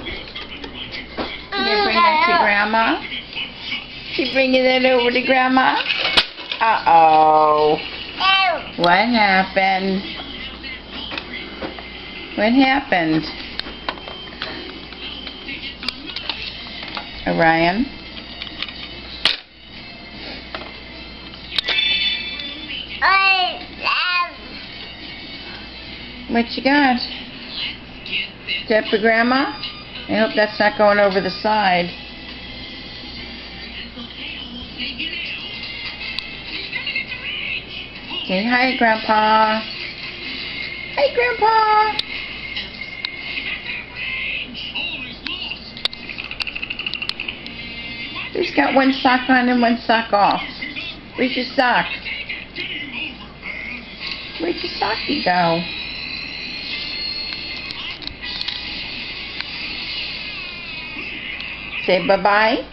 You bring that to Grandma? You bringing that over to Grandma? Uh-oh. What happened? What happened? Orion? What you got? Is that for Grandma? I hope that's not going over the side. Say hi, Grandpa. Hi, Grandpa. Who's got one sock on and one sock off? Where's your sock? Where'd your socky go? Say bye-bye.